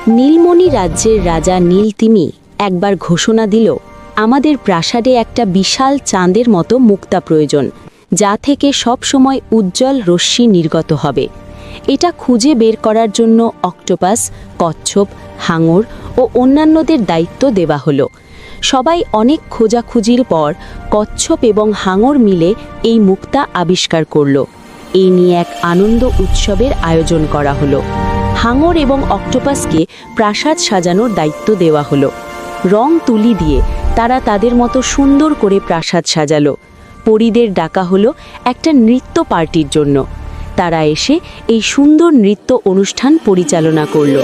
নীলমণি রাজ্যের রাজা নীলতিমি একবার ঘোষণা দিল, আমাদের প্রাসাদে একটা বিশাল চাঁদের মতো মুক্তা প্রয়োজন, যা থেকে সব সময় উজ্জ্বল রশ্মি নির্গত হবে। এটা খুঁজে বের করার জন্য অক্টোপাস, কচ্ছপ, হাঙর ও অন্যান্যদের দায়িত্ব দেওয়া হলো। সবাই অনেক খোঁজাখুঁজির পর কচ্ছপ এবং হাঙর মিলে এই মুক্তা আবিষ্কার করল। এই নিয়ে এক আনন্দ উৎসবের আয়োজন করা হলো। হাঙর এবং অক্টোপাসকে প্রাসাদ সাজানোর দায়িত্ব দেওয়া হলো। রং তুলি দিয়ে তারা তাদের মতো সুন্দর করে প্রাসাদ সাজালো। পরীদের ডাকা হলো একটা নৃত্য পার্টির জন্য। তারা এসে এই সুন্দর নৃত্য অনুষ্ঠান পরিচালনা করলো।